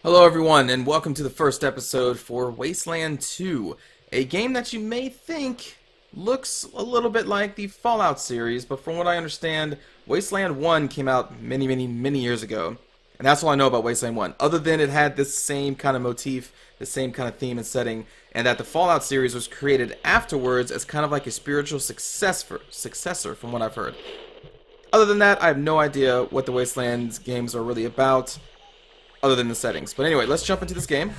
Hello everyone, and welcome to the first episode for Wasteland 2, a game that you may think looks a little bit like the Fallout series, but from what I understand, Wasteland 1 came out many years ago, and that's all I know about Wasteland 1, other than it had this same kind of motif, the same kind of theme and setting, and that the Fallout series was created afterwards as kind of like a spiritual successor from what I've heard. Other than that, I have no idea what the Wasteland games are really about, other than the settings. But anyway, let's jump into this game.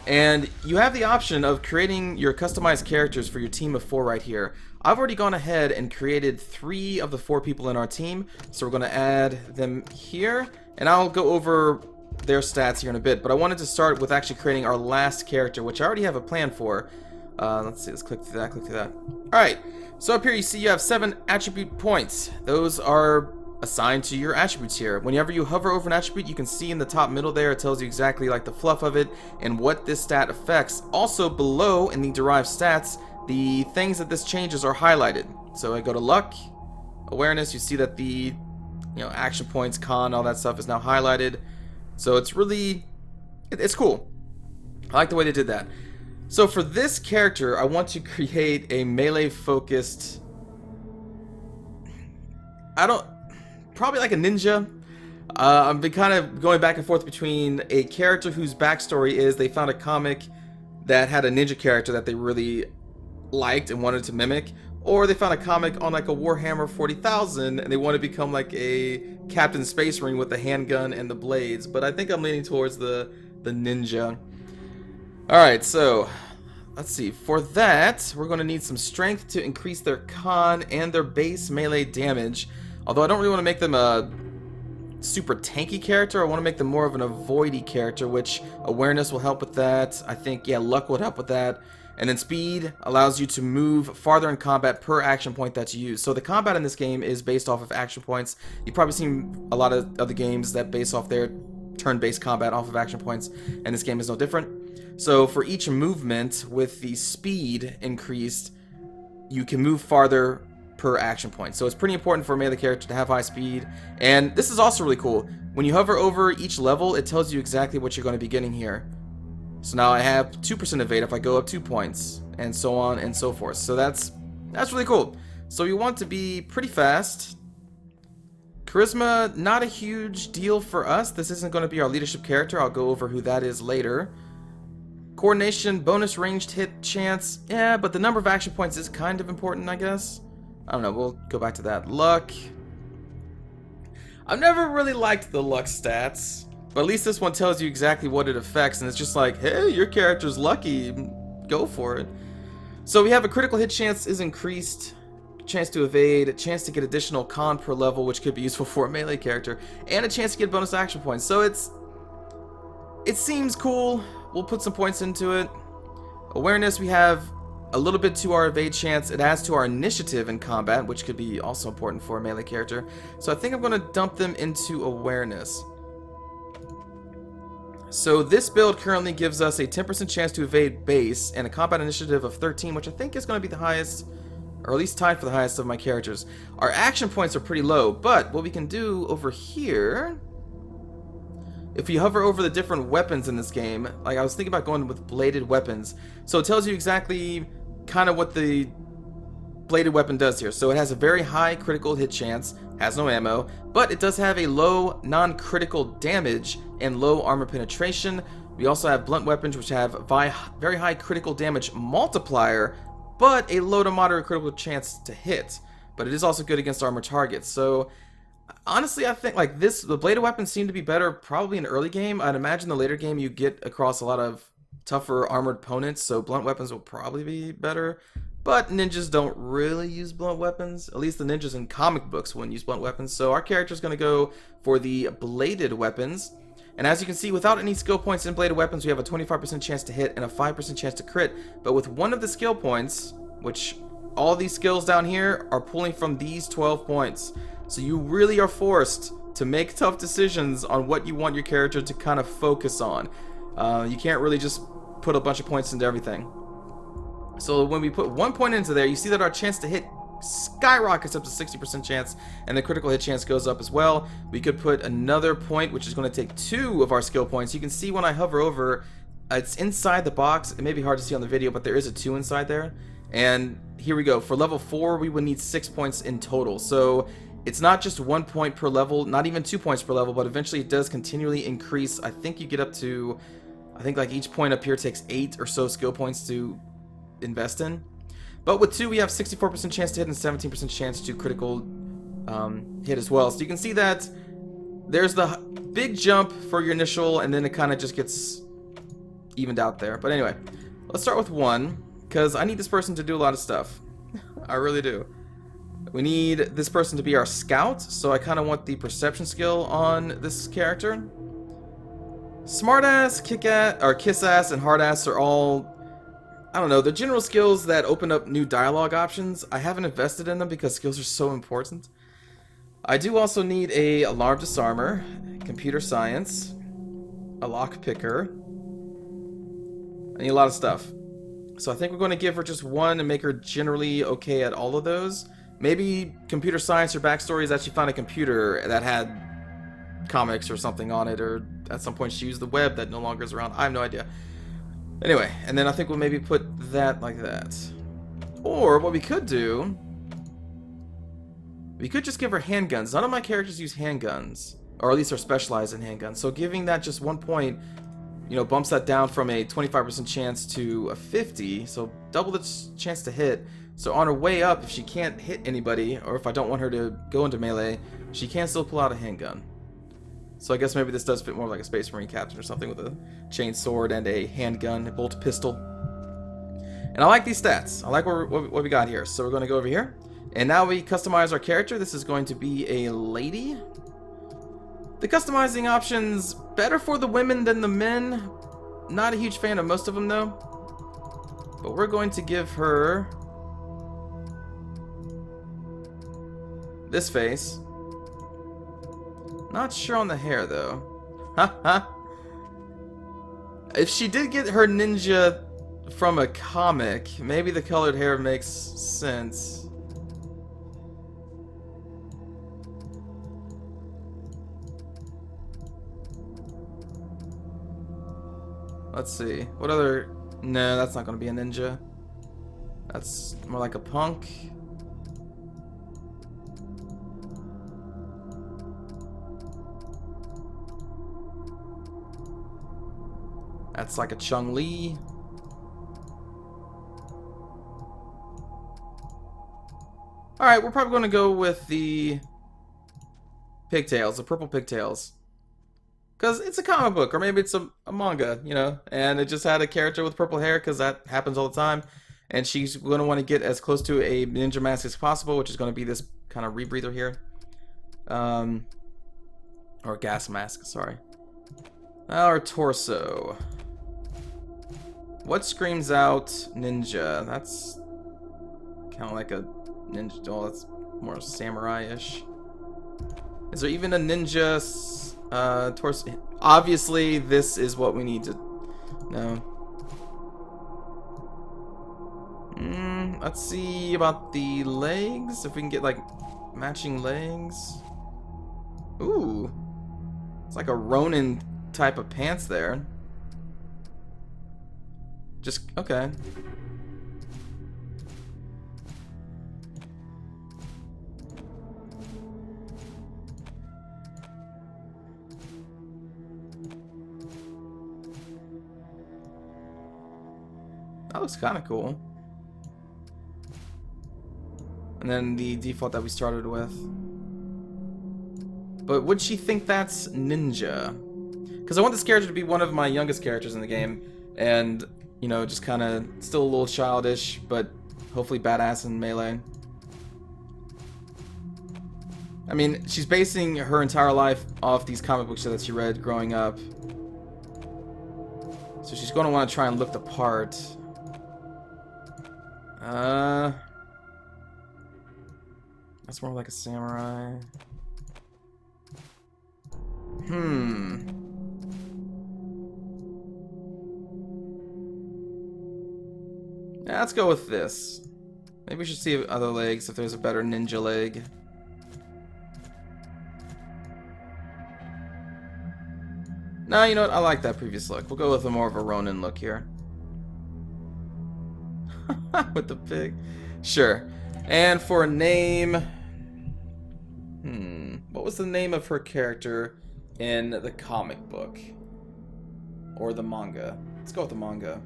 And you have the option of creating your customized characters for your team of 4 right here. I've already gone ahead and created 3 of the 4 people in our team, so we're going to add them here, and I'll go over their stats here in a bit. But I wanted to start with actually creating our last character, which I already have a plan for. Let's see, let's click through that, Alright, so up here you see you have 7 attribute points. Those are assigned to your attributes here. Whenever you hover over an attribute, you can see in the top middle there, it tells you exactly like the fluff of it and what this stat affects. Also below in the derived stats, the things that this changes are highlighted. So I go to luck, awareness, you see that the action points, con, all that stuff is now highlighted. So it's really, it's cool. I like the way they did that. So for this character, I want to create a melee focused, probably like a ninja. I've been kind of going back and forth between a character whose backstory is they found a comic that had a ninja character that they really liked and wanted to mimic, or they found a comic on like a Warhammer 40,000 and they want to become like a Captain Space Marine with the handgun and the blades. But I think I'm leaning towards the ninja. Alright, so let's see. For that, we're going to need some strength to increase their con and their base melee damage. Although I don't really want to make them a super tanky character, I want to make them more of an avoidy character, which awareness will help with that. I think, yeah, luck would help with that. And then speed allows you to move farther in combat per action point that you use. So the combat in this game is based off of action points. You've probably seen a lot of other games that base off their turn-based combat off of action points, and this game is no different. So for each movement with the speed increased, you can move farther per action point. So it's pretty important for a melee character to have high speed. And this is also really cool. When you hover over each level, it tells you exactly what you're going to be getting here. So now I have 2% evade if I go up 2 points, and so on and so forth. So that's really cool. So you want to be pretty fast. Charisma, not a huge deal for us. This isn't going to be our leadership character. I'll go over who that is later. Coordination, bonus ranged hit chance. Yeah, but the number of action points is kind of important, I guess. I don't know, we'll go back to that. Luck. I've never really liked the luck stats, but at least this one tells you exactly what it affects, and it's just like, hey, your character's lucky, go for it. So we have a critical hit chance is increased, chance to evade, a chance to get additional con per level, which could be useful for a melee character, and a chance to get bonus action points. So it seems cool. We'll put some points into it. Awareness, we have a little bit to our evade chance. It adds to our initiative in combat, which could be also important for a melee character. So I think I'm going to dump them into awareness. So this build currently gives us a 10% chance to evade base and a combat initiative of 13, which I think is going to be the highest, or at least tied for the highest of my characters. Our action points are pretty low, but what we can do over here, if you hover over the different weapons in this game, like I was thinking about going with bladed weapons. So it tells you exactly kind of what the bladed weapon does here. So it has a very high critical hit chance, has no ammo, but it does have a low non-critical damage and low armor penetration. We also have blunt weapons, which have very high critical damage multiplier, but a low to moderate critical chance to hit. But it is also good against armor targets. So honestly, I think like the bladed weapons seem to be better probably in the early game. I'd imagine the later game you get across a lot of tougher armored opponents, so blunt weapons will probably be better. But ninjas don't really use blunt weapons. At least the ninjas in comic books wouldn't use blunt weapons. So our character is going to go for the bladed weapons. And as you can see, without any skill points in bladed weapons, we have a 25% chance to hit and a 5% chance to crit. But with one of the skill points, which all these skills down here are pulling from these 12 points. So you really are forced to make tough decisions on what you want your character to kind of focus on. You can't really just put a bunch of points into everything. So when we put 1 point into there, you see that our chance to hit skyrockets up to 60% chance, and the critical hit chance goes up as well. We could put another point, which is going to take 2 of our skill points. You can see when I hover over, it's inside the box. It may be hard to see on the video, but there is a 2 inside there. And here we go. For level 4, we would need 6 points in total. So it's not just 1 point per level, not even 2 points per level, but eventually it does continually increase. I think you get up to, I think like each point up here takes 8 or so skill points to invest in. But with 2, we have 64% chance to hit and 17% chance to critical hit as well. So you can see that there's the big jump for your initial, and then it kind of just gets evened out there. But anyway, let's start with 1, because I need this person to do a lot of stuff. I really do. We need this person to be our scout, so I kind of want the perception skill on this character. Smartass, kick-ass, or kiss-ass, and hard-ass are all, I don't know, they're general skills that open up new dialogue options. I haven't invested in them because skills are so important. I do also need a alarm disarmer, computer science, a lock picker. I need a lot of stuff. So I think we're going to give her just 1 and make her generally okay at all of those. Maybe computer science or backstory is that she found a computer that had comics or something on it, or at some point she used the web that no longer is around. I have no idea. Anyway, and then I think we'll maybe put that like that. Or what we could do, we could just give her handguns. None of my characters use handguns, or at least are specialized in handguns. So giving that just 1 point, you know, bumps that down from a 25% chance to a 50, so double the chance to hit. So on her way up, if she can't hit anybody, or if I don't want her to go into melee, she can still pull out a handgun. So I guess maybe this does fit more like a Space Marine captain or something with a chain sword and a handgun, a bolt pistol. And I like these stats. I like what we got here. So we're going to go over here. And now we customize our character. This is going to be a lady. The customizing options, better for the women than the men. Not a huge fan of most of them though. But we're going to give her this face. Not sure on the hair though. Haha. If she did get her ninja from a comic, maybe the colored hair makes sense. Let's see. What other... No, that's not going to be a ninja. That's more like a punk. That's like a Chung-Li. Alright, we're probably going to go with the pigtails, the purple pigtails. Because it's a comic book, or maybe it's a manga, you know, and it just had a character with purple hair, because that happens all the time. And she's going to want to get as close to a ninja mask as possible, which is going to be this kind of rebreather here. Or gas mask, sorry. Our torso. What screams out ninja? That's kind of like a ninja. Oh, that's more samurai-ish. Is there even a ninja torso? Obviously, this is what we need to know. Let's see about the legs. If we can get like matching legs. Ooh, it's like a Ronin type of pants there. Just okay. That looks kind of cool. And then the default that we started with. But would she think that's ninja? Because I want this character to be one of my youngest characters in the game. And, you know, just kind of still a little childish, but hopefully badass in melee. I mean, she's basing her entire life off these comic books that she read growing up. So she's going to want to try and look the part. That's more like a samurai. Yeah, let's go with this. Maybe we should see other legs if there's a better ninja leg. No, you know what? I like that previous look. We'll go with a more of a Ronin look here. With the pig. Sure. And for a name... What was the name of her character in the comic book? Or the manga? Let's go with the manga.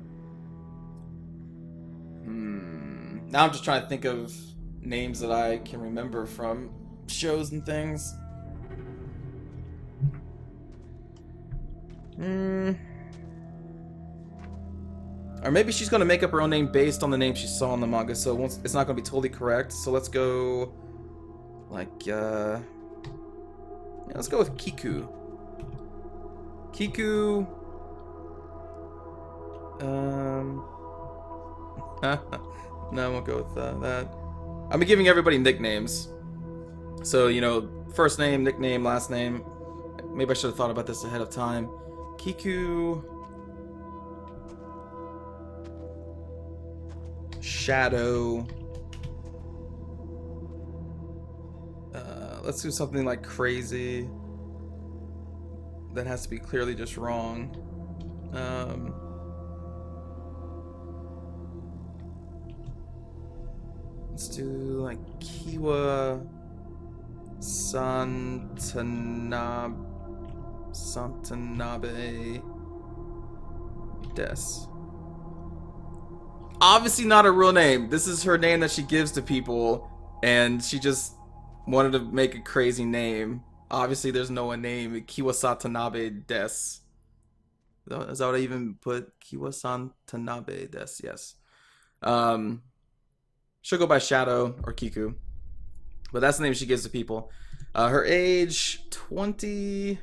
Now I'm just trying to think of names that I can remember from shows and things. Or maybe she's going to make up her own name based on the name she saw in the manga, so it's not going to be totally correct. So let's go... like, yeah, let's go with Kiku. Kiku... no, I won't go with that. I'm giving everybody nicknames. So, you know, first name, nickname, last name. Maybe I should have thought about this ahead of time. Kiku... Shadow... let's do something like crazy. That has to be clearly just wrong. Let's do like Kiwa Santanabe Des. Obviously not a real name. This is her name that she gives to people, and she just wanted to make a crazy name. Obviously there's no one name. Kiwasatanabe Des. Is that what I even put? Kiwasatanabe Des, yes. She'll go by Shadow or Kiku. But that's the name she gives to people. Her age, 20...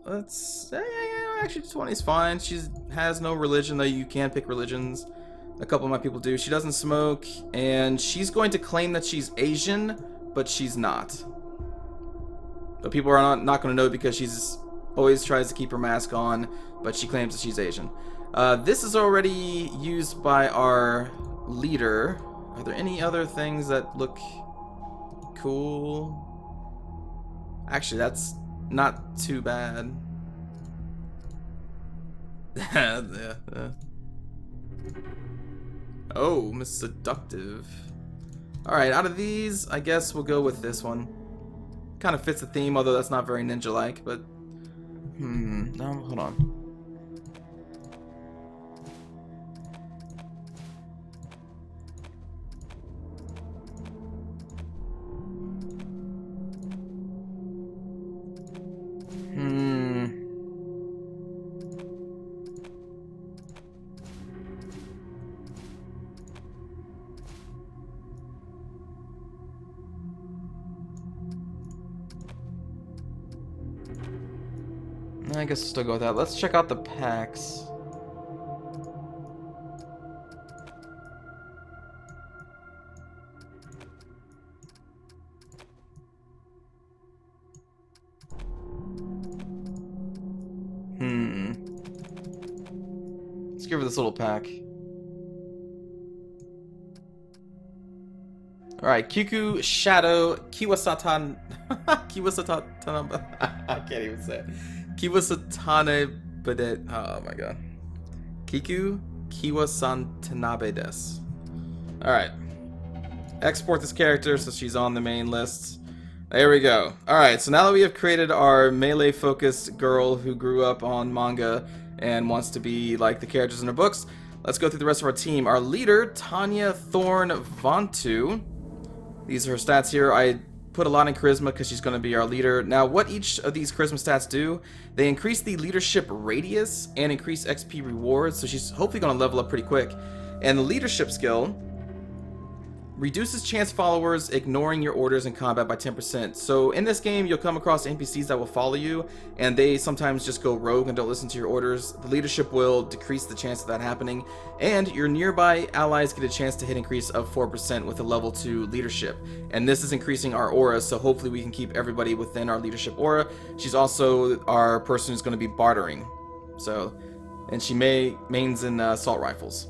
actually 20 is fine. She has no religion, though you can pick religions. A couple of my people do. She doesn't smoke, and she's going to claim that she's Asian, but she's not. But people are not going to know because she's always tries to keep her mask on, but she claims that she's Asian. This is already used by our leader. Are there any other things that look cool? Actually, that's not too bad. Yeah. Oh, Miss Seductive. Alright, out of these, I guess we'll go with this one. Kind of fits the theme, although that's not very ninja-like, but... no, hold on. I guess we'll still go with that. Let's check out the packs. Let's give her this little pack. Alright, Kiku, Shadow, Kiwasatan... Kiwasatan... I can't even say it. Kiwasatanabe Des. Oh my god. Kiku, Kiwasantanabe Des. Alright. Export this character so she's on the main list. There we go. Alright, so now that we have created our melee-focused girl who grew up on manga and wants to be like the characters in her books, let's go through the rest of our team. Our leader, Tanya Thorn Vantu. These are her stats here. I put a lot in charisma because she's going to be our leader. Now, what each of these charisma stats do, they increase the leadership radius and increase XP rewards, so she's hopefully going to level up pretty quick. And the leadership skill reduces chance followers ignoring your orders in combat by 10%. So in this game, you'll come across NPCs that will follow you, and they sometimes just go rogue and don't listen to your orders. The leadership will decrease the chance of that happening, and your nearby allies get a chance to hit increase of 4% with a level 2 leadership. And this is increasing our aura, so hopefully we can keep everybody within our leadership aura. She's also our person who's going to be bartering. So, and she mains in assault rifles.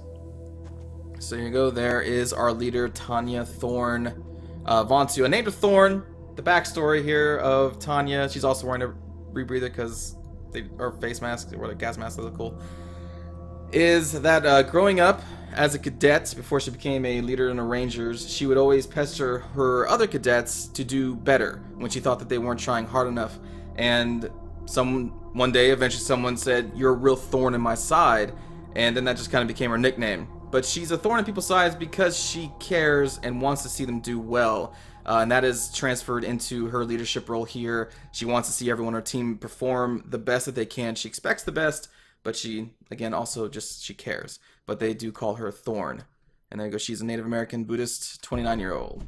So here you go. There is our leader, Tanya Thorn Vontu. I named her Thorn. The backstory here of Tanya, she's also wearing a rebreather because or face mask or the gas mask, they look cool. Is that growing up as a cadet before she became a leader in the Rangers, she would always pester her other cadets to do better when she thought that they weren't trying hard enough. And one day, eventually someone said, "You're a real thorn in my side," and then that just kind of became her nickname. But she's a thorn in people's sides because she cares and wants to see them do well. And that is transferred into her leadership role here. She wants to see everyone on her team perform the best that they can. She expects the best, but she, again, also just, she cares. But they do call her Thorn. And there you go, she's a Native American Buddhist 29-year-old.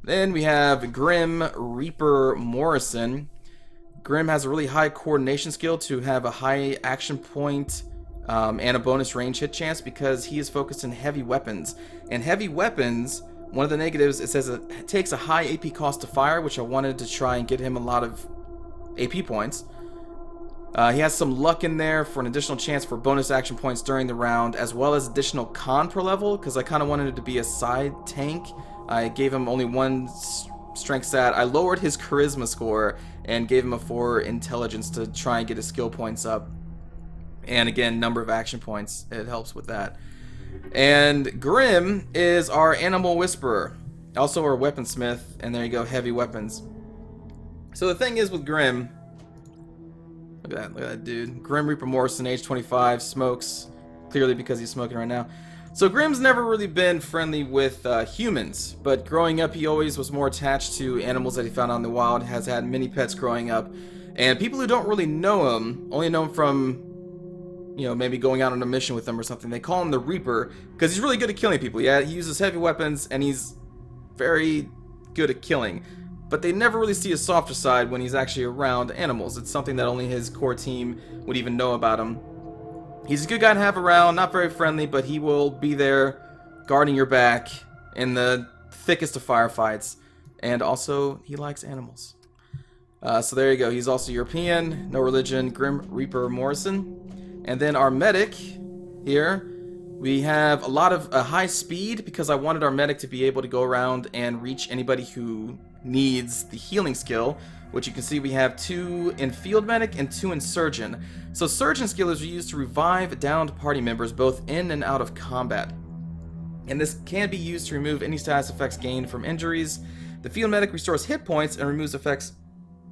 Then we have Grim Reaper Morrison. Grim has a really high coordination skill to have a high action point and a bonus range hit chance because he is focused in heavy weapons. And heavy weapons, one of the negatives, it says it takes a high AP cost to fire, which I wanted to try and get him a lot of AP points. He has some luck in there for an additional chance for bonus action points during the round, as well as additional con per level, because I kind of wanted it to be a side tank. I gave him only one strength stat. I lowered his charisma score and gave him a 4 intelligence to try and get his skill points up. And again, number of action points, it helps with that. And Grim is our Animal Whisperer, also our Weaponsmith, and there you go, heavy weapons. So the thing is with Grim, look at that dude. Grim Reaper Morrison, age 25, smokes, clearly because he's smoking right now. So Grim's never really been friendly with humans, but growing up he always was more attached to animals that he found out in the wild, has had many pets growing up, and people who don't really know him, only know him from, you know, maybe going out on a mission with them or something, they call him the Reaper, because he's really good at killing people. Yeah, he uses heavy weapons, and he's very good at killing. But they never really see his softer side when he's actually around animals. It's something that only his core team would even know about him. He's a good guy to have around, not very friendly, but he will be there guarding your back in the thickest of firefights. And also, he likes animals. So there you go. He's also European, no religion, Grim Reaper Morrison. And then our medic here, we have a lot of high speed because I wanted our medic to be able to go around and reach anybody who needs the healing skill, which you can see we have 2 in Field Medic and 2 in Surgeon. So Surgeon skill is used to revive downed party members both in and out of combat. And this can be used to remove any status effects gained from injuries. The Field Medic restores hit points and removes effects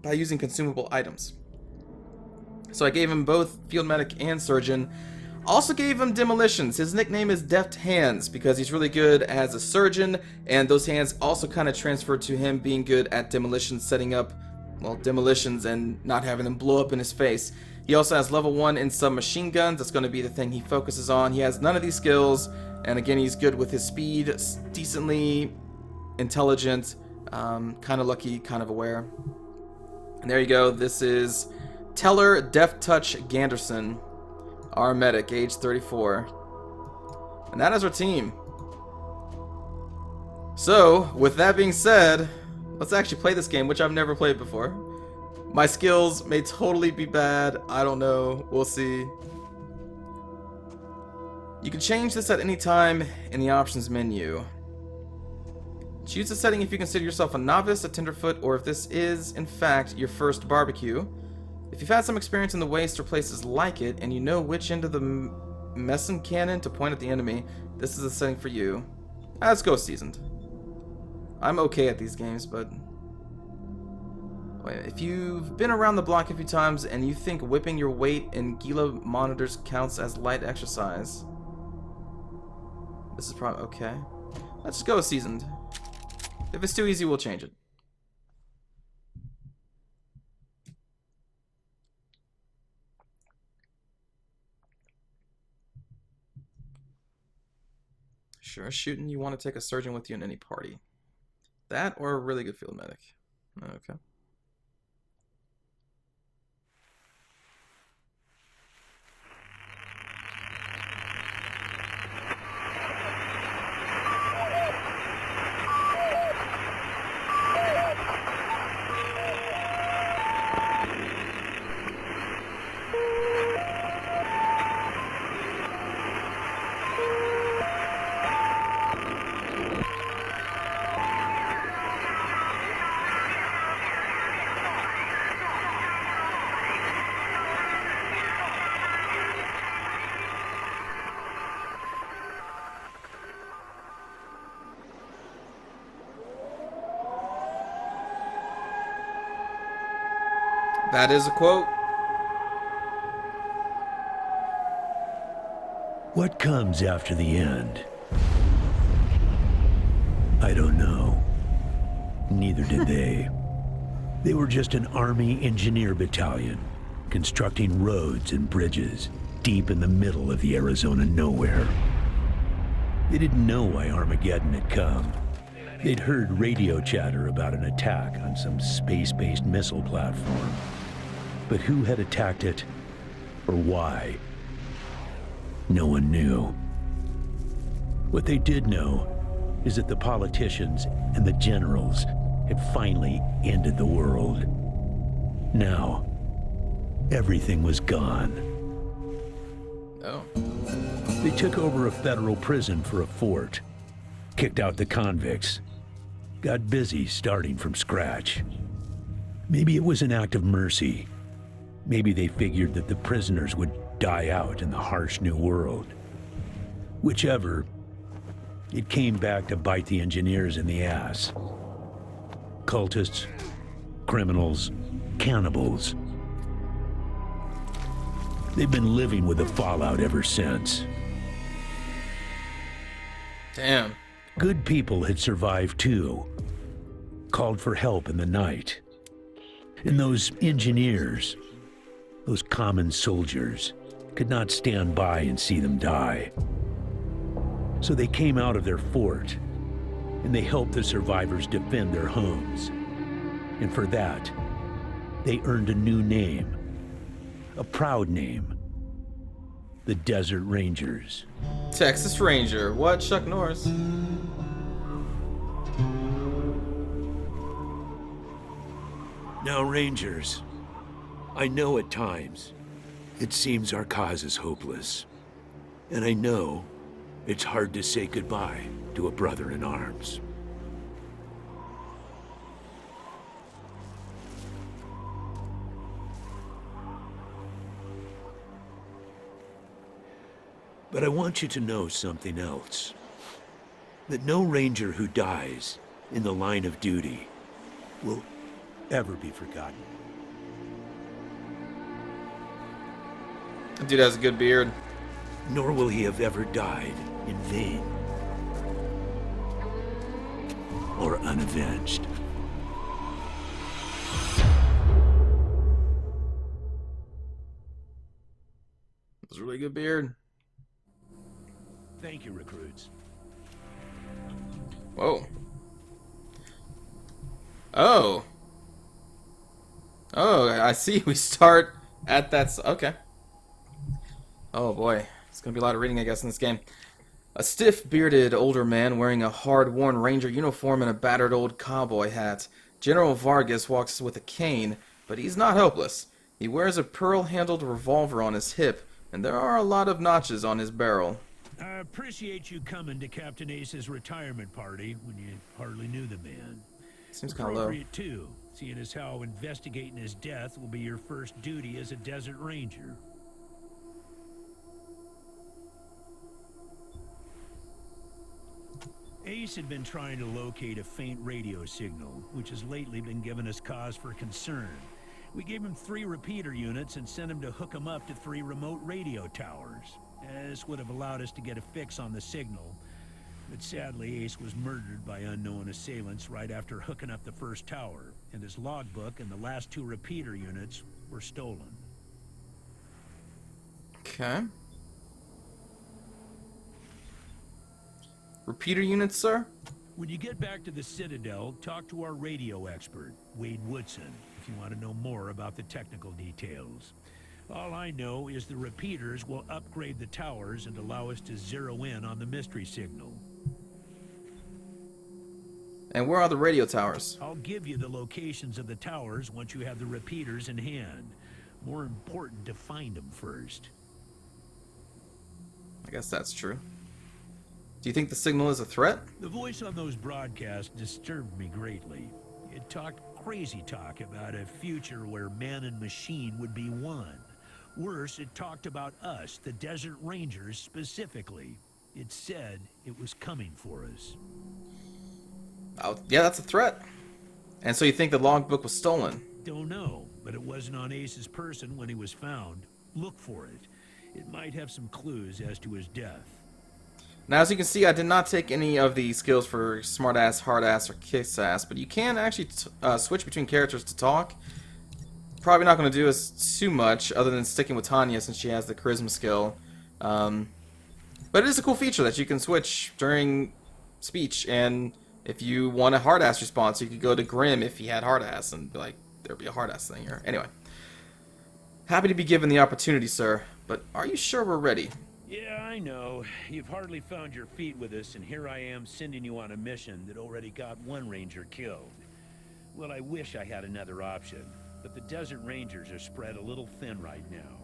by using consumable items. So I gave him both Field Medic and Surgeon. Also gave him Demolitions. His nickname is Deft Hands because he's really good as a surgeon, and those hands also kind of transferred to him being good at demolitions, setting up, well, demolitions and not having them blow up in his face. He also has level 1 in submachine guns. That's going to be the thing he focuses on. He has none of these skills, and again, he's good with his speed, decently intelligent, kind of lucky, kind of aware. And there you go. This is Teller Deft Touch Ganderson, our medic, age 34. And that is our team. So, with that being said, let's actually play this game, which I've never played before. My skills may totally be bad. I don't know. We'll see. You can change this at any time in the options menu. Choose a setting if you consider yourself a novice, a tenderfoot, or if this is, in fact, your first barbecue. If you've had some experience in the Waste or places like it, and you know which end of the Messen cannon to point at the enemy, this is a setting for you. Let's go Seasoned. I'm okay at these games, but... wait, if you've been around the block a few times and you think whipping your weight in Gila monitors counts as light exercise... this is probably... okay. Let's just go with Seasoned. If it's too easy, we'll change it. Sure, shooting, you want to take a surgeon with you in any party. That or a really good field medic. Okay. That is a quote. What comes after the end? I don't know. Neither did they. They were just an army engineer battalion, constructing roads and bridges deep in the middle of the Arizona nowhere. They didn't know why Armageddon had come. They'd heard radio chatter about an attack on some space-based missile platform. But who had attacked it, or why? No one knew. What they did know is that the politicians and the generals had finally ended the world. Now, everything was gone. Oh. They took over a federal prison for a fort, kicked out the convicts, got busy starting from scratch. Maybe it was an act of mercy. Maybe they figured that the prisoners would die out in the harsh new world. Whichever, it came back to bite the engineers in the ass. Cultists, criminals, cannibals. They've been living with the fallout ever since. Damn. Good people had survived too, called for help in the night. And those engineers, those common soldiers, could not stand by and see them die. So they came out of their fort, and they helped the survivors defend their homes. And for that, they earned a new name, a proud name, the Desert Rangers. Texas Ranger. What, Chuck Norris? Now, Rangers, I know at times it seems our cause is hopeless. And I know it's hard to say goodbye to a brother in arms. But I want you to know something else. That no Ranger who dies in the line of duty will ever be forgotten. That dude has a good beard. Nor will he have ever died in vain. Or unavenged. That's a really good beard. Thank you, recruits. Whoa. Oh. Oh, I see. We start at that... Okay. Oh, boy. It's going to be a lot of reading, I guess, in this game. A stiff-bearded older man wearing a hard-worn ranger uniform and a battered old cowboy hat. General Vargas walks with a cane, but he's not hopeless. He wears a pearl-handled revolver on his hip, and there are a lot of notches on his barrel. I appreciate you coming to Captain Ace's retirement party when you hardly knew the man. Seems kind of low. Appropriate too, seeing as how investigating his death will be your first duty as a Desert Ranger. Ace had been trying to locate a faint radio signal, which has lately been giving us cause for concern. We gave him 3 repeater units and sent him to hook them up to 3 remote radio towers. This would have allowed us to get a fix on the signal. But sadly, Ace was murdered by unknown assailants right after hooking up the first tower, and his logbook and the last 2 repeater units were stolen. Okay. Repeater units, sir? When you get back to the Citadel, talk to our radio expert, Wade Woodson, if you want to know more about the technical details. All I know is the repeaters will upgrade the towers and allow us to zero in on the mystery signal. And where are the radio towers? I'll give you the locations of the towers once you have the repeaters in hand. More important to find them first. I guess that's true. Do you think the signal is a threat? The voice on those broadcasts disturbed me greatly. It talked crazy talk about a future where man and machine would be one. Worse, it talked about us, the Desert Rangers, specifically. It said it was coming for us. Oh, yeah, that's a threat. And so you think the logbook was stolen? Don't know. but it wasn't on Ace's person when he was found. Look for it. It might have some clues as to his death. Now, as you can see, I did not take any of the skills for smartass, hardass, or kissass, but you can actually switch between characters to talk. Probably not going to do us too much, other than sticking with Tanya since she has the charisma skill. But it is a cool feature that you can switch during speech, and if you want a hardass response, you could go to Grim if he had hardass, and be like, there'd be a hardass thing here. Anyway. Happy to be given the opportunity, sir, but are you sure we're ready? Yeah, I know. You've hardly found your feet with us, and here I am sending you on a mission that already got one ranger killed. Well, I wish I had another option, but the Desert Rangers are spread a little thin right now.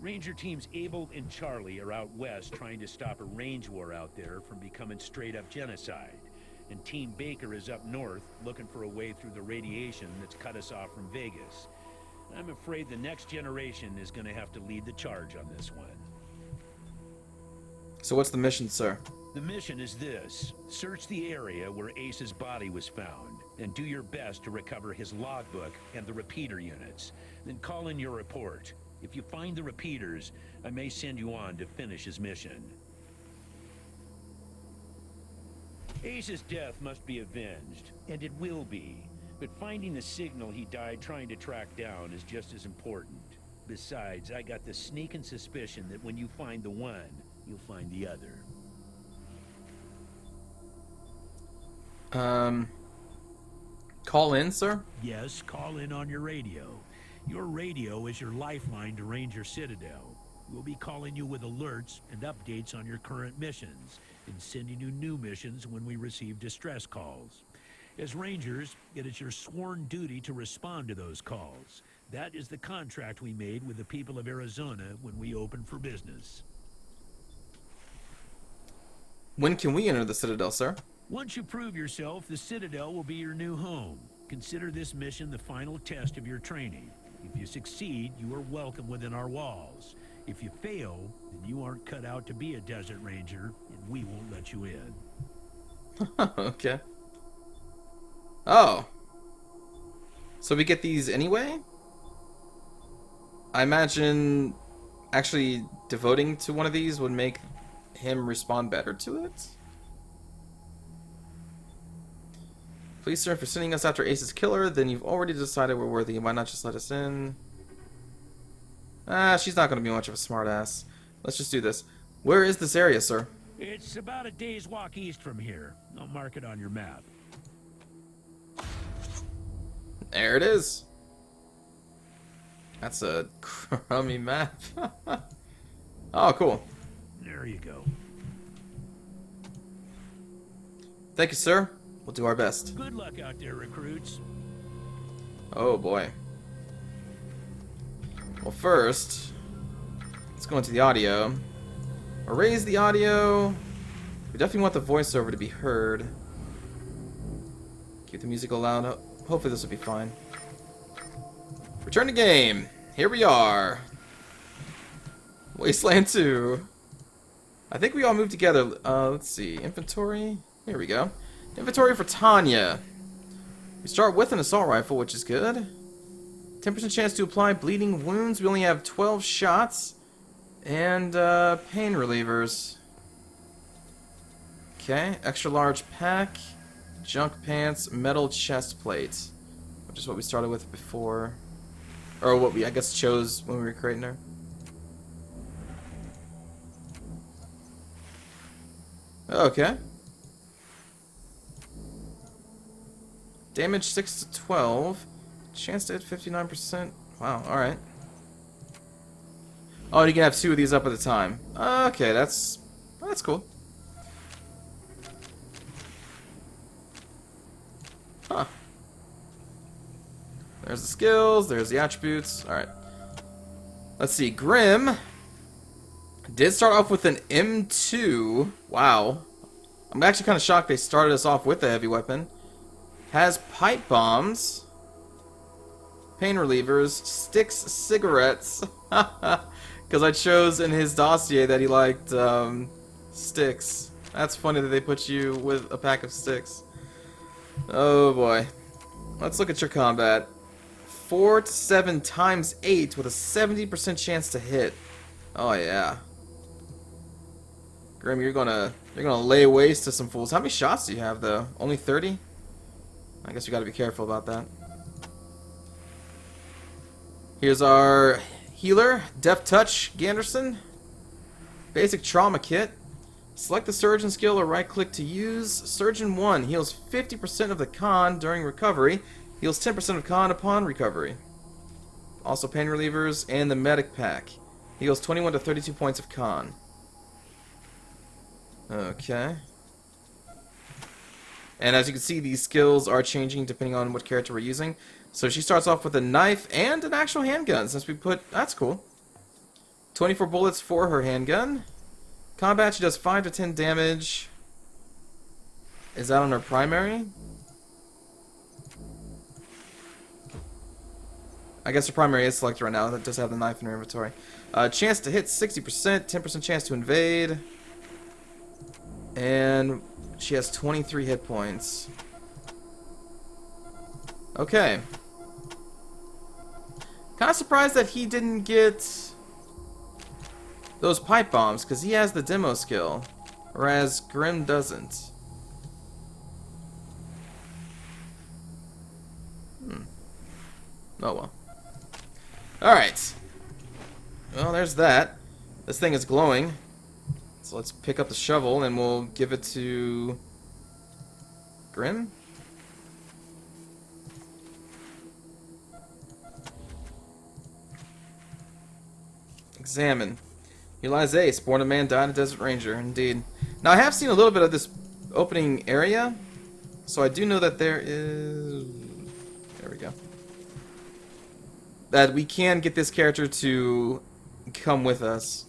Ranger teams Abel and Charlie are out west trying to stop a range war out there from becoming straight-up genocide. And Team Baker is up north looking for a way through the radiation that's cut us off from Vegas. I'm afraid the next generation is going to have to lead the charge on this one. So what's the mission, sir? The mission is this. Search the area where Ace's body was found, and do your best to recover his logbook and the repeater units. Then call in your report. If you find the repeaters, I may send you on to finish his mission. Ace's death must be avenged, and it will be. But finding the signal he died trying to track down is just as important. Besides, I got the sneaking suspicion that when you find the one, you'll find the other. Call in, sir? Yes, call in on your radio. Your radio is your lifeline to Ranger Citadel. We'll be calling you with alerts and updates on your current missions, and sending you new missions when we receive distress calls. As Rangers, it is your sworn duty to respond to those calls. That is the contract we made with the people of Arizona when we opened for business. When can we enter the Citadel, sir? Once you prove yourself, the Citadel will be your new home. Consider this mission the final test of your training. If you succeed, you are welcome within our walls. If you fail, then you aren't cut out to be a Desert Ranger, and we won't let you in. Okay. Oh. So we get these anyway? I imagine actually devoting to one of these would make him respond better to it? Please, sir, if you're sending us after Ace's killer, then you've already decided we're worthy. Why not just let us in? She's not going to be much of a smartass. Let's just do this. Where is this area, sir? It's about a day's walk east from here. I'll mark it on your map. There it is. That's a crummy map. Oh, cool. There you go. Thank you, sir. We'll do our best. Good luck out there, recruits. Oh, boy. Well, first, let's go into the audio. Erase the audio. We definitely want the voiceover to be heard. Keep the music loud. Hopefully this will be fine. Return to game. Here we are. Wasteland 2. I think we all moved together. Let's see. Inventory. Here we go. Inventory for Tanya. We start with an assault rifle, which is good. 10% chance to apply bleeding wounds. We only have 12 shots. And pain relievers. Okay. Extra large pack. Junk pants. Metal chest plate. Which is what we started with before. Or what we, I guess, chose when we were creating her. Okay. Damage 6 to 12. Chance to hit 59%. Wow, alright. Oh, you can have 2 of these up at a time. Okay, that's cool. Huh. There's the skills, there's the attributes. Alright. Let's see. Grim did start off with an M2. Wow. I'm actually kind of shocked they started us off with a heavy weapon. Has pipe bombs. Pain relievers. Sticks cigarettes. Because I chose in his dossier that he liked sticks. That's funny that they put you with a pack of sticks. Oh boy. Let's look at your combat. 4 to 7 times 8 with a 70% chance to hit. Oh yeah. Grim, you're gonna lay waste to some fools. How many shots do you have though? Only 30? I guess we gotta be careful about that. Here's our healer, Deft Touch Ganderson. Basic trauma kit. Select the surgeon skill or right click to use. Surgeon 1 heals 50% of the con during recovery. Heals 10% of con upon recovery. Also pain relievers and the medic pack. Heals 21 to 32 points of con. Okay. And as you can see, these skills are changing depending on what character we're using. So she starts off with a knife and an actual handgun since we put... That's cool. 24 bullets for her handgun. Combat, she does 5 to 10 damage. Is that on her primary? I guess her primary is selected right now. That does have the knife in her inventory. Chance to hit 60%, 10% chance to invade. And she has 23 hit points. Okay. Kind of surprised that he didn't get those pipe bombs, because he has the demo skill, whereas Grim doesn't. Oh well. Alright. Well, there's that. This thing is glowing. So let's pick up the shovel and we'll give it to Grim. Examine. Here lies Ace, born a man, died a desert ranger. Indeed. Now, I have seen a little bit of this opening area, so I do know that there is... There we go. That we can get this character to come with us.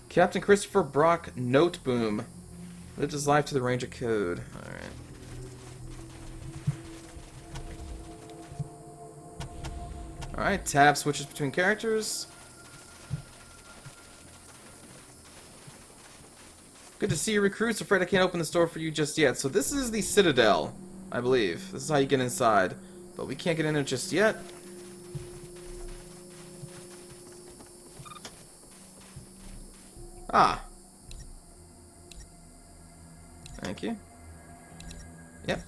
Captain Christopher Brock Noteboom. Lived his life to the Ranger Code. Alright. Alright, tab switches between characters. Good to see you, recruits. Afraid I can't open the store for you just yet. So this is the Citadel, I believe. This is how you get inside. But we can't get in there just yet. Ah. Thank you. Yep.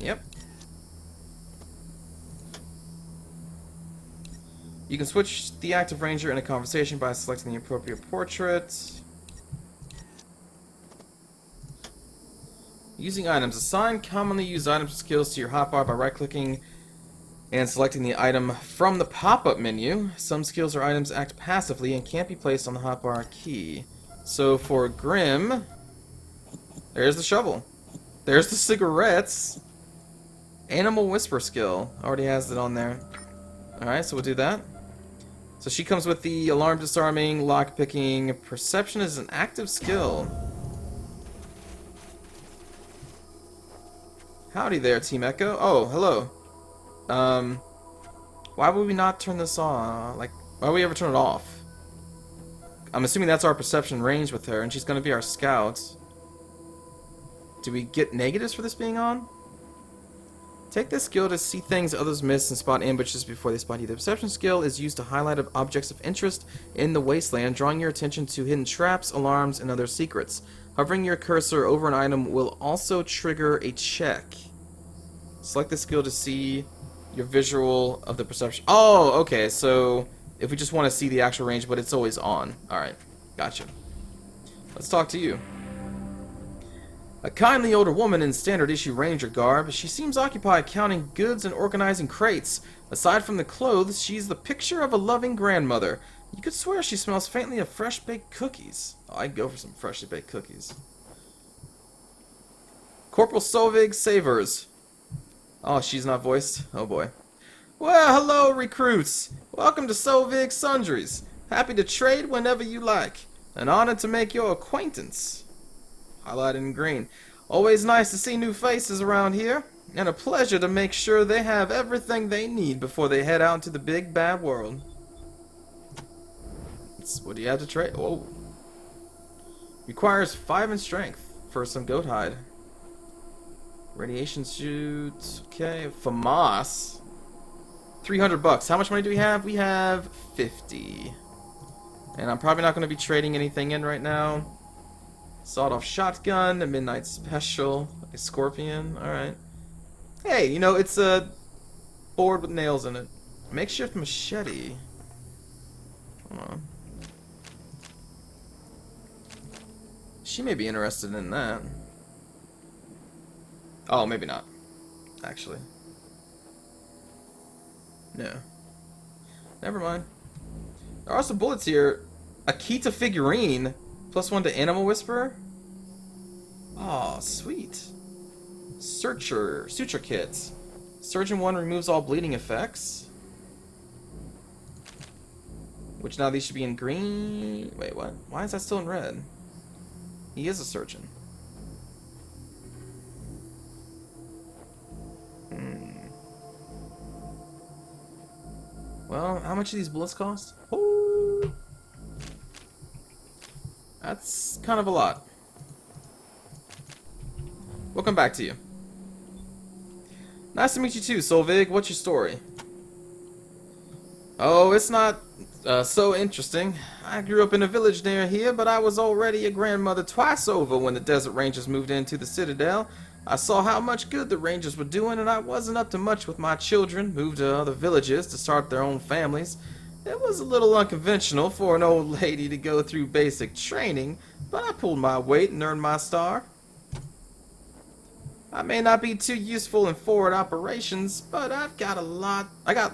Yep. You can switch the active ranger in a conversation by selecting the appropriate portrait. Using items. Assign commonly used items and skills to your hotbar by right-clicking and selecting the item from the pop-up menu. Some skills or items act passively and can't be placed on the hotbar key. So for Grim, there's the shovel. There's the cigarettes. Animal Whisper skill. Already has it on there. Alright, so we'll do that. So she comes with the alarm disarming, lock picking. Perception is an active skill. Howdy there, Team Echo. Oh, hello. Why would we not turn this on? Like, why would we ever turn it off? I'm assuming that's our perception range with her, and she's gonna be our scout. Do we get negatives for this being on? Take this skill to see things others miss and spot ambushes before they spot you. The perception skill is used to highlight objects of interest in the Wasteland, drawing your attention to hidden traps, alarms, and other secrets. Hovering your cursor over an item will also trigger a check. Select the skill to see your visual of the perception. Oh, okay, so if we just want to see the actual range, but it's always on. Alright, gotcha. Let's talk to you. A kindly older woman in standard issue ranger garb. She seems occupied counting goods and organizing crates. Aside from the clothes, she's the picture of a loving grandmother. You could swear she smells faintly of fresh baked cookies. Oh, I'd go for some freshly baked cookies. Corporal Solvig Savers. Oh, she's not voiced? Oh boy. Well, hello recruits. Welcome to Solvig Sundries. Happy to trade whenever you like. An honor to make your acquaintance. Highlighted in green. Always nice to see new faces around here, and a pleasure to make sure they have everything they need before they head out into the big bad world. What do you have to trade? Oh. Requires 5 in strength for some goat hide. Radiation suit. Okay. FAMAS. $300. How much money do we have? We have 50. And I'm probably not going to be trading anything in right now. Sawed-off shotgun, a midnight special, a scorpion. Alright. Hey, you know, it's a board with nails in it. Makeshift machete. Hold on. She may be interested in that. Oh, maybe not. Actually. No. Never mind. There are some bullets here. Akita figurine. +1 to Animal Whisperer. Oh, sweet. Suture kits. Surgeon 1 removes all bleeding effects. Which now these should be in green. Wait, what? Why is that still in red? He is a surgeon. Well, how much do these bullets cost? Ooh. That's kind of a lot. Welcome back to you. Nice to meet you too, Solvig. What's your story? Oh, it's not so interesting. I grew up in a village near here, but I was already a grandmother twice over when the Desert Rangers moved into the Citadel. I saw how much good the Rangers were doing, and I wasn't up to much with my children. Moved to other villages to start their own families. It was a little unconventional for an old lady to go through basic training, but I pulled my weight and earned my star. I may not be too useful in forward operations, but I got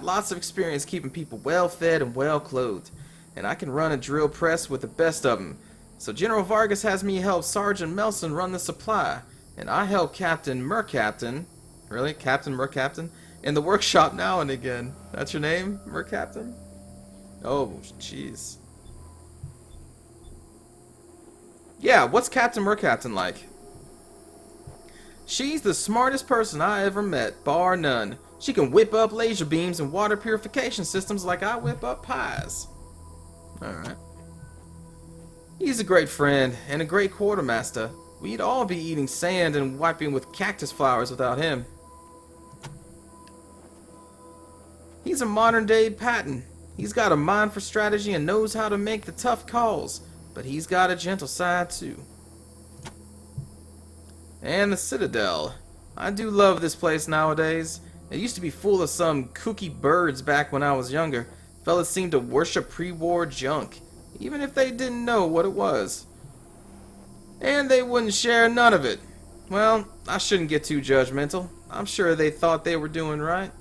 lots of experience keeping people well fed and well clothed, and I can run a drill press with the best of them. So General Vargas has me help Sergeant Melson run the supply, and I help Captain Mercaptain, really, Captain Mercaptain, in the workshop now and again. That's your name, Mercaptain? Oh, jeez. Yeah, what's Captain Mercaptain like? She's the smartest person I ever met, bar none. She can whip up laser beams and water purification systems like I whip up pies. Alright. He's a great friend and a great quartermaster. We'd all be eating sand and wiping with cactus flowers without him. He's a modern-day Patton. He's got a mind for strategy and knows how to make the tough calls, but he's got a gentle side too. And the Citadel. I do love this place nowadays. It used to be full of some kooky birds back when I was younger. Fellas seemed to worship pre-war junk, even if they didn't know what it was. And they wouldn't share none of it. Well, I shouldn't get too judgmental. I'm sure they thought they were doing right.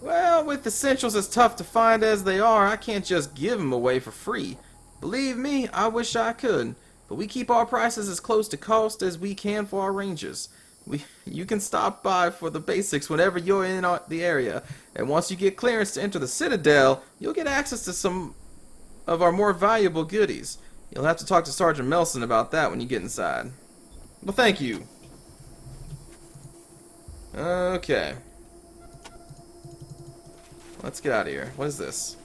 Well, with essentials as tough to find as they are, I can't just give them away for free. Believe me, I wish I could. But we keep our prices as close to cost as we can for our rangers. You can stop by for the basics whenever you're in the area. And once you get clearance to enter the Citadel, you'll get access to some of our more valuable goodies. You'll have to talk to Sergeant Melson about that when you get inside. Well, thank you. Okay. Let's get out of here. What is this?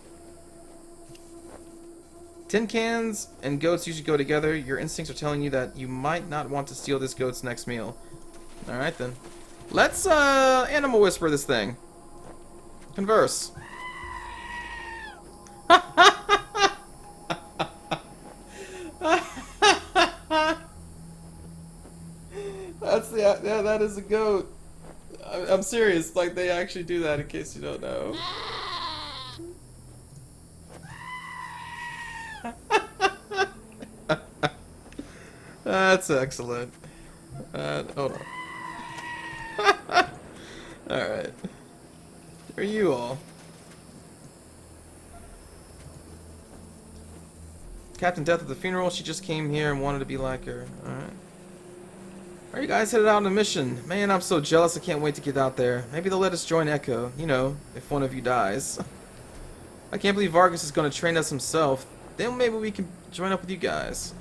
Tin cans and goats usually go together. Your instincts are telling you that you might not want to steal this goat's next meal. Alright then. Let's animal whisper this thing. Converse. Yeah, that is a goat. I'm serious, like they actually do that in case you don't know. That's excellent. Hold on. Alright. Who are you all? Captain Deth at the funeral. She just came here and wanted to be like her. Alright. Are you guys headed out on a mission? Man, I'm so jealous. I can't wait to get out there. Maybe they'll let us join Echo. You know, if one of you dies. I can't believe Vargas is going to train us himself. Then maybe we can join up with you guys.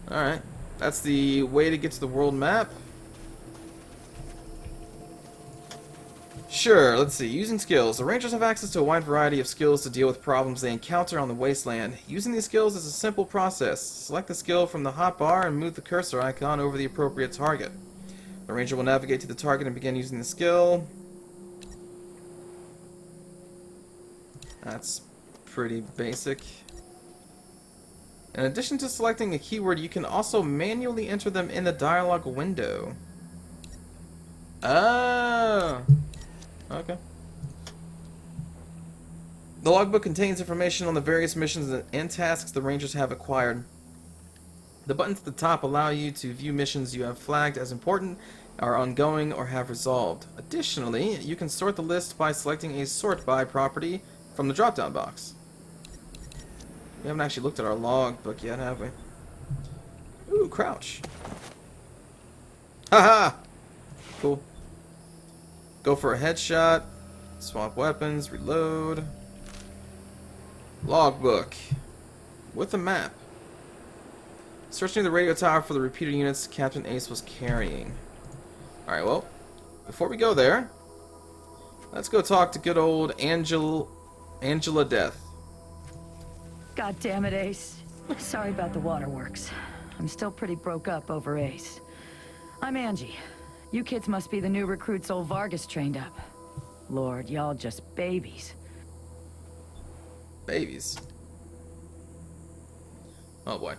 Alright. That's the way to get to the world map. Sure, let's see. Using skills. The Rangers have access to a wide variety of skills to deal with problems they encounter on the Wasteland. Using these skills is a simple process. Select the skill from the hotbar and move the cursor icon over the appropriate target. The Ranger will navigate to the target and begin using the skill. That's pretty basic. In addition to selecting a keyword, you can also manually enter them in the dialog window. Oh! Okay. The logbook contains information on the various missions and tasks the Rangers have acquired. The buttons at the top allow you to view missions you have flagged as important, are ongoing, or have resolved. Additionally, you can sort the list by selecting a Sort By property from the drop-down box. We haven't actually looked at our logbook yet, have we? Ooh, crouch. Haha! Cool. Go for a headshot. Swap weapons. Reload. Logbook. With a map. Searching the radio tower for the repeater units Captain Ace was carrying. Alright, well, before we go there, let's go talk to good old Angela Deth. God damn it, Ace. Sorry about the waterworks. I'm still pretty broke up over Ace. I'm Angie. You kids must be the new recruits old Vargas trained up. Lord, y'all just babies. Babies? Oh boy.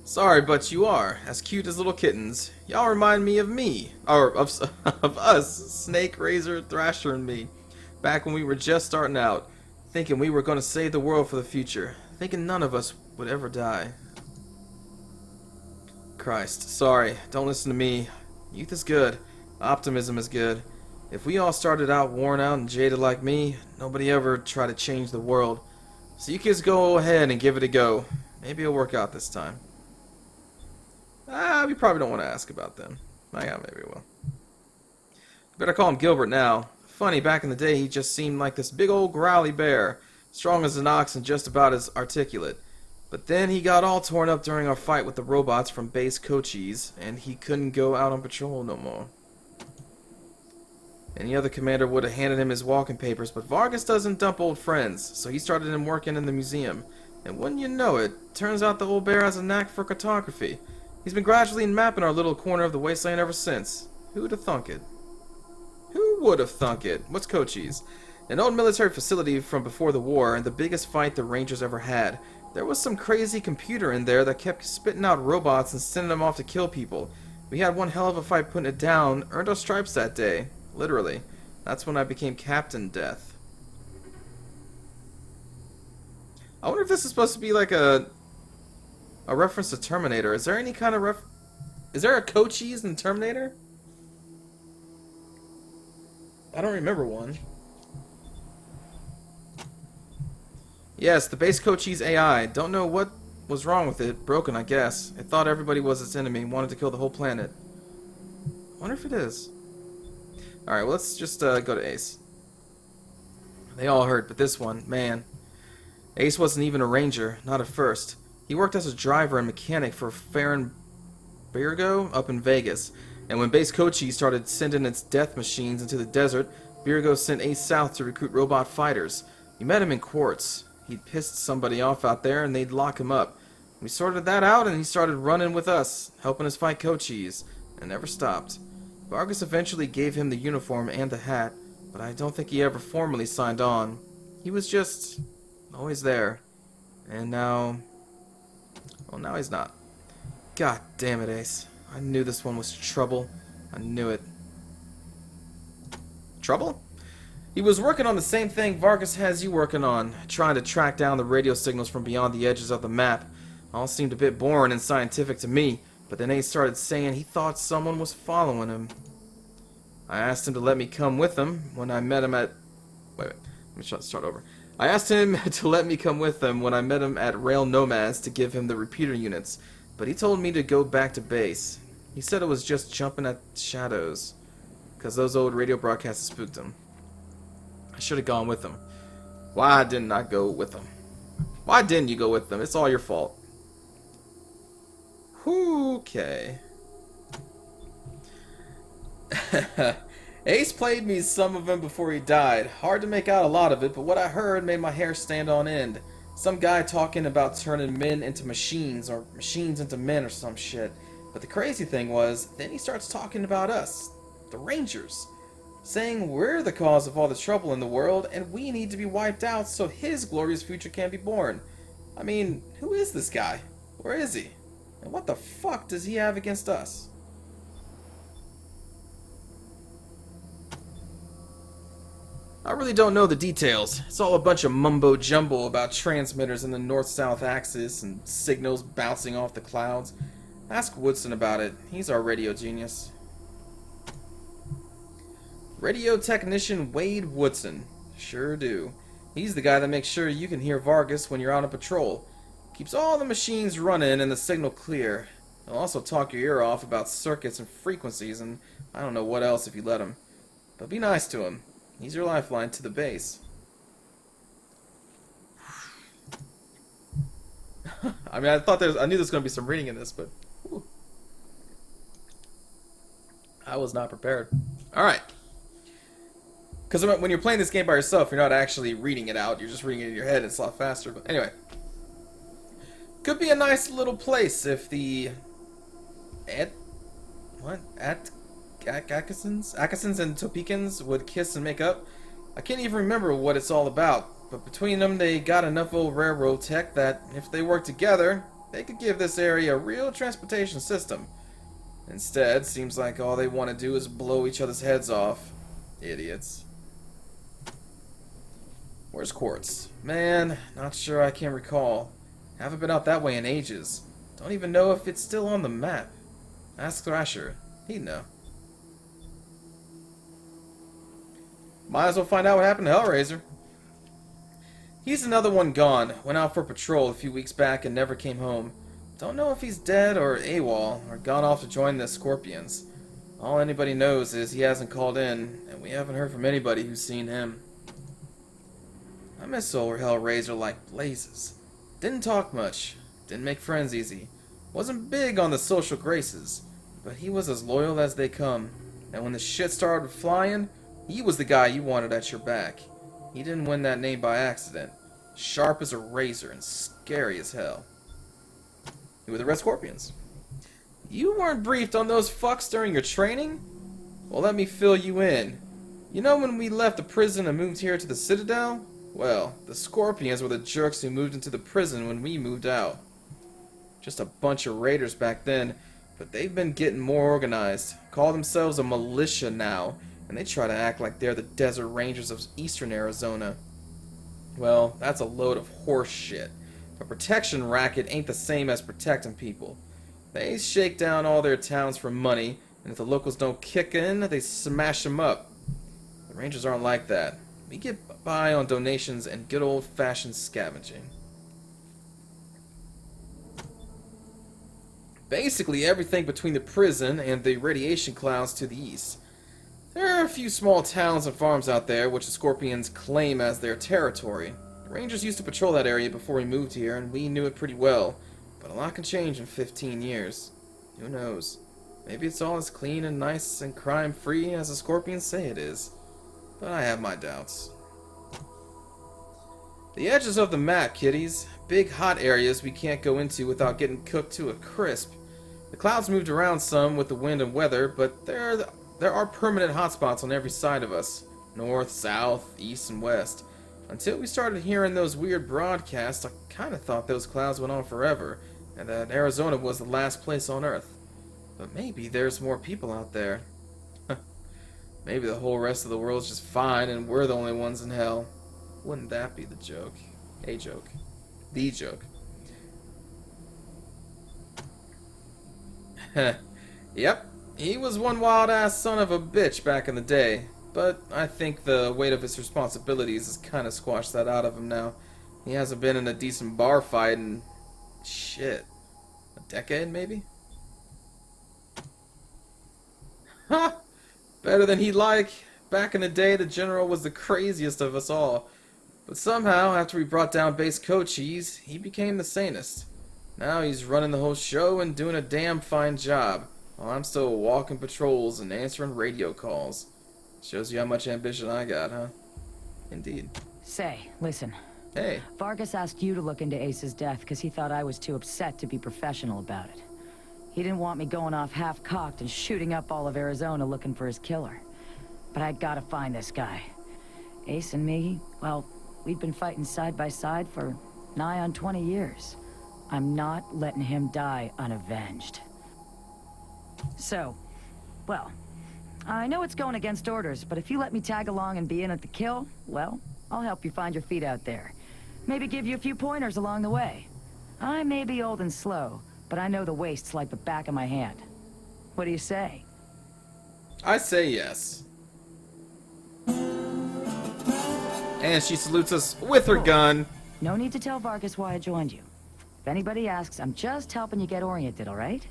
Sorry, but you are. As cute as little kittens. Y'all remind me of me. Or of us. Snake, Razor, Thrasher, and me. Back when we were just starting out. Thinking we were going to save the world for the future. Thinking none of us would ever die. Christ. Sorry. Don't listen to me. Youth is good. Optimism is good. If we all started out worn out and jaded like me, nobody ever tried to change the world. So you kids go ahead and give it a go. Maybe it'll work out this time. We probably don't want to ask about them. Yeah, maybe we will. Better call him Gilbert now. Funny, back in the day he just seemed like this big old growly bear. Strong as an ox and just about as articulate. But then he got all torn up during our fight with the robots from base Cochise, and he couldn't go out on patrol no more. Any other commander would have handed him his walking papers, but Vargas doesn't dump old friends, so he started him working in the museum. And wouldn't you know it, turns out the old bear has a knack for cartography. He's been gradually mapping our little corner of the wasteland ever since. Who'd have thunk it? Who would have thunk it? What's Cochise? An old military facility from before the war, and the biggest fight the Rangers ever had. There was some crazy computer in there that kept spitting out robots and sending them off to kill people. We had one hell of a fight putting it down, earned our stripes that day. Literally. That's when I became Captain Deth. I wonder if this is supposed to be like a reference to Terminator. Is there any kind of is there a Cochise in Terminator? I don't remember one. Yes, the base Cochise AI. Don't know what was wrong with it. Broken, I guess. It thought everybody was its enemy and wanted to kill the whole planet. I wonder if it is. Alright, well, let's just go to Ace. They all hurt, but this one, man. Ace wasn't even a ranger, not at first. He worked as a driver and mechanic for Farron Birgo up in Vegas. And when base Cochise started sending its death machines into the desert, Birgo sent Ace south to recruit robot fighters. We met him in Quartz. He'd pissed somebody off out there and they'd lock him up. We sorted that out and he started running with us, helping us fight Cochise, and never stopped. Vargas eventually gave him the uniform and the hat, but I don't think he ever formally signed on. He was just always there. And now... well, now he's not. God damn it, Ace. I knew this one was trouble. I knew it. Trouble? He was working on the same thing Vargas has you working on, trying to track down the radio signals from beyond the edges of the map. All seemed a bit boring and scientific to me, but then Ace started saying he thought someone was following him. I asked him to let me come with him when I met him at... Wait, let me start over. I asked him to let me come with him when I met him at Rail Nomads to give him the repeater units, but he told me to go back to base. He said it was just jumping at shadows, because those old radio broadcasts spooked him. I should have gone with him. Why didn't I go with him? Why didn't you go with them? It's all your fault. Okay. Ace played me some of him before he died. Hard to make out a lot of it, but what I heard made my hair stand on end. Some guy talking about turning men into machines, or machines into men, or some shit. But the crazy thing was, then he starts talking about us, the Rangers, saying we're the cause of all the trouble in the world, and we need to be wiped out so his glorious future can be born. I mean, who is this guy? Where is he? And what the fuck does he have against us? I really don't know the details. It's all a bunch of mumbo-jumbo about transmitters in the north-south axis and signals bouncing off the clouds. Ask Woodson about it. He's our radio genius. Radio technician Wade Woodson. Sure do. He's the guy that makes sure you can hear Vargas when you're out on patrol. Keeps all the machines running and the signal clear. He'll also talk your ear off about circuits and frequencies and I don't know what else if you let him. But be nice to him. He's your lifeline to the base. I mean, I knew there was going to be some reading in this, but whew. I was not prepared. All right. Because when you're playing this game by yourself, you're not actually reading it out. You're just reading it in your head. It's a lot faster. But anyway, could be a nice little place if the Akasons and Topekans would kiss and make up. I can't even remember what it's all about, but between them they got enough old railroad tech that if they worked together, they could give this area a real transportation system. Instead, seems like all they want to do is blow each other's heads off. Idiots. Where's Quartz? Man, not sure I can recall. Haven't been out that way in ages. Don't even know if it's still on the map. Ask Thrasher. He'd know. Might as well find out what happened to Hellraiser. He's another one gone. Went out for patrol a few weeks back and never came home. Don't know if he's dead or AWOL or gone off to join the Scorpions. All anybody knows is he hasn't called in, and we haven't heard from anybody who's seen him. I miss old Hellraiser like blazes. Didn't talk much. Didn't make friends easy. Wasn't big on the social graces. But he was as loyal as they come. And when the shit started flying, he was the guy you wanted at your back. He didn't win that name by accident. Sharp as a razor and scary as hell. You were the Red Scorpions. You weren't briefed on those fucks during your training? Well, let me fill you in. You know when we left the prison and moved here to the Citadel? Well, the Scorpions were the jerks who moved into the prison when we moved out. Just a bunch of raiders back then, but they've been getting more organized. Call themselves a militia now, and they try to act like they're the Desert Rangers of eastern Arizona. Well, that's a load of horse shit. A protection racket ain't the same as protecting people. They shake down all their towns for money, and if the locals don't kick in, they smash them up. The Rangers aren't like that. We get by on donations and good old-fashioned scavenging. Basically everything between the prison and the radiation clouds to the east. There are a few small towns and farms out there which the Scorpions claim as their territory. The Rangers used to patrol that area before we moved here, and we knew it pretty well. But a lot can change in 15 years. Who knows? Maybe it's all as clean and nice and crime-free as the Scorpions say it is. But I have my doubts. The edges of the map, kiddies. Big hot areas we can't go into without getting cooked to a crisp. The clouds moved around some with the wind and weather, but there are permanent hotspots on every side of us. North, south, east, and west. Until we started hearing those weird broadcasts, I kind of thought those clouds went on forever, and that Arizona was the last place on Earth. But maybe there's more people out there. Maybe the whole rest of the world's just fine, and we're the only ones in hell. Wouldn't that be the joke? A joke. The joke. Yep, he was one wild-ass son of a bitch back in the day. But I think the weight of his responsibilities has kind of squashed that out of him now. He hasn't been in a decent bar fight in... shit. A decade, maybe? Ha! Better than he'd like. Back in the day, the General was the craziest of us all. But somehow, after we brought down base Cochise, he became the sanest. Now he's running the whole show and doing a damn fine job, while I'm still walking patrols and answering radio calls. Shows you how much ambition I got, huh? Indeed. Say, listen. Hey. Vargas asked you to look into Ace's death because he thought I was too upset to be professional about it. He didn't want me going off half-cocked and shooting up all of Arizona looking for his killer. But I gotta find this guy. Ace and me, well, we've been fighting side by side for nigh on 20 years. I'm not letting him die unavenged. So, well, I know it's going against orders, but if you let me tag along and be in at the kill, well, I'll help you find your feet out there. Maybe give you a few pointers along the way. I may be old and slow, but I know the wastes like the back of my hand. What do you say? I say yes. And she salutes us with her gun. No need to tell Vargas why I joined you. If anybody asks, I'm just helping you get oriented, all right?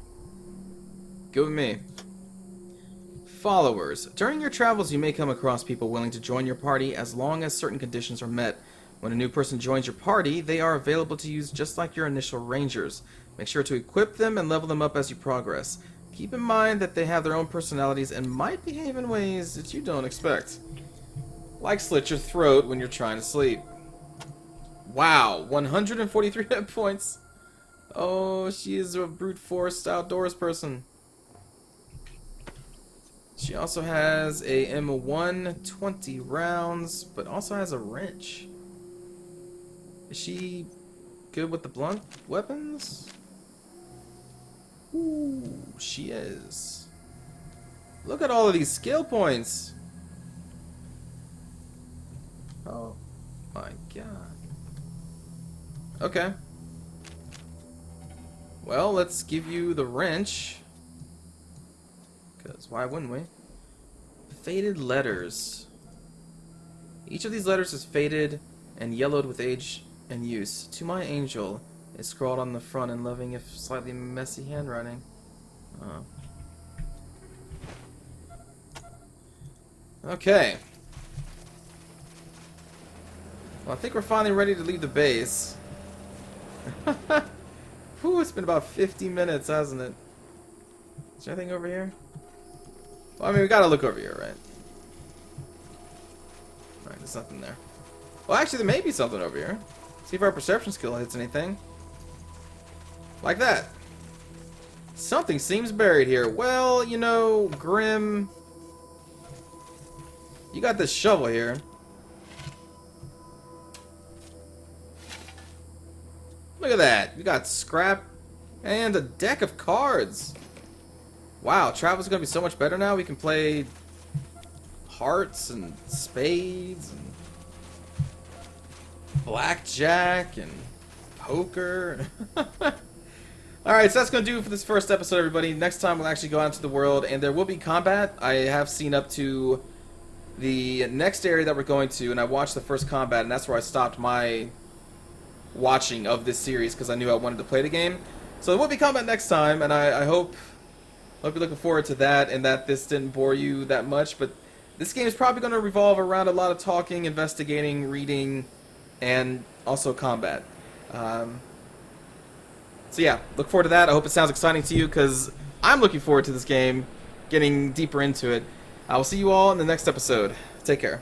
Good with me. Followers. During your travels, you may come across people willing to join your party as long as certain conditions are met. When a new person joins your party, they are available to use just like your initial rangers. Make sure to equip them and level them up as you progress. Keep in mind that they have their own personalities and might behave in ways that you don't expect. Like slit your throat when you're trying to sleep. Wow, 143 hit points. Oh, she is a brute force outdoors person. She also has a M1, 20 rounds, but also has a wrench. Is she good with the blunt weapons? Ooh, she is. Look at all of these skill points. Oh my god. Okay. Well, let's give you the wrench. Because why wouldn't we? Faded letters. Each of these letters is faded and yellowed with age and use. To my angel is scrawled on the front in loving if slightly messy handwriting. Oh. Okay. Well, I think we're finally ready to leave the base. Whew, it's been about 50 minutes, hasn't it? Is there anything over here? Well, I mean, we gotta look over here, right? Alright, there's nothing there. Well, actually, there may be something over here. See if our perception skill hits anything. Like that. Something seems buried here. Well, you know, Grim, you got this shovel here. Look at that. We got scrap and a deck of cards. Wow, travel's gonna be so much better now. We can play hearts and spades and blackjack and poker. Alright, so that's gonna do it for this first episode, everybody. Next time we'll actually go out into the world and there will be combat. I have seen up to the next area that we're going to, and I watched the first combat, and that's where I stopped my watching of this series because I knew I wanted to play the game. So there will be combat next time, and I hope you're looking forward to that and that this didn't bore you that much. But this game is probably going to revolve around a lot of talking, investigating, reading, and also combat. So yeah, look forward to that. I hope it sounds exciting to you because I'm looking forward to this game, getting deeper into it. I will see you all in the next episode. Take care.